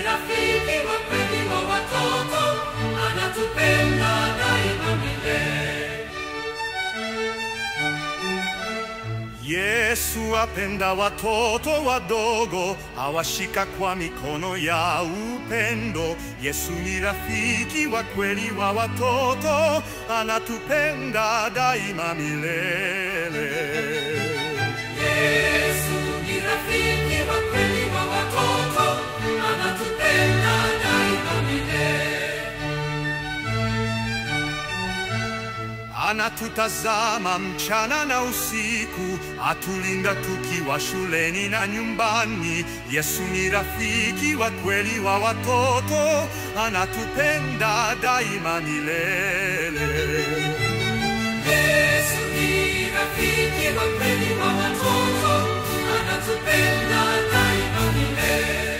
rafiki wa kweli wa watoto, anatupenda daima milele. Yesu apenda watoto wadogo, awashika kwa mikono ya upendo. Yesu ni rafiki wa kweli wa watoto, anatupenda daima milele. Yesu ni rafiki wa kweli wa watoto, anatupenda daima milele. Anatutazama mchana na usiku, atulinda tukiwa shuleni na nyumbani. Yesu ni rafiki wa kweli wa watoto, anatupenda daima milele. Yesu ni rafiki wa kweli wa watoto, anatupenda daima milele.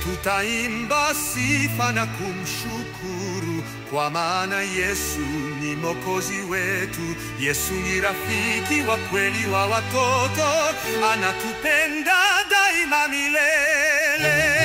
Tutaimba sifa na kumshukuru, kwa maana Yesu ni Mwokozi wetu. Yesu ni rafiki wa kweli wa watoto, anatupenda daima milele.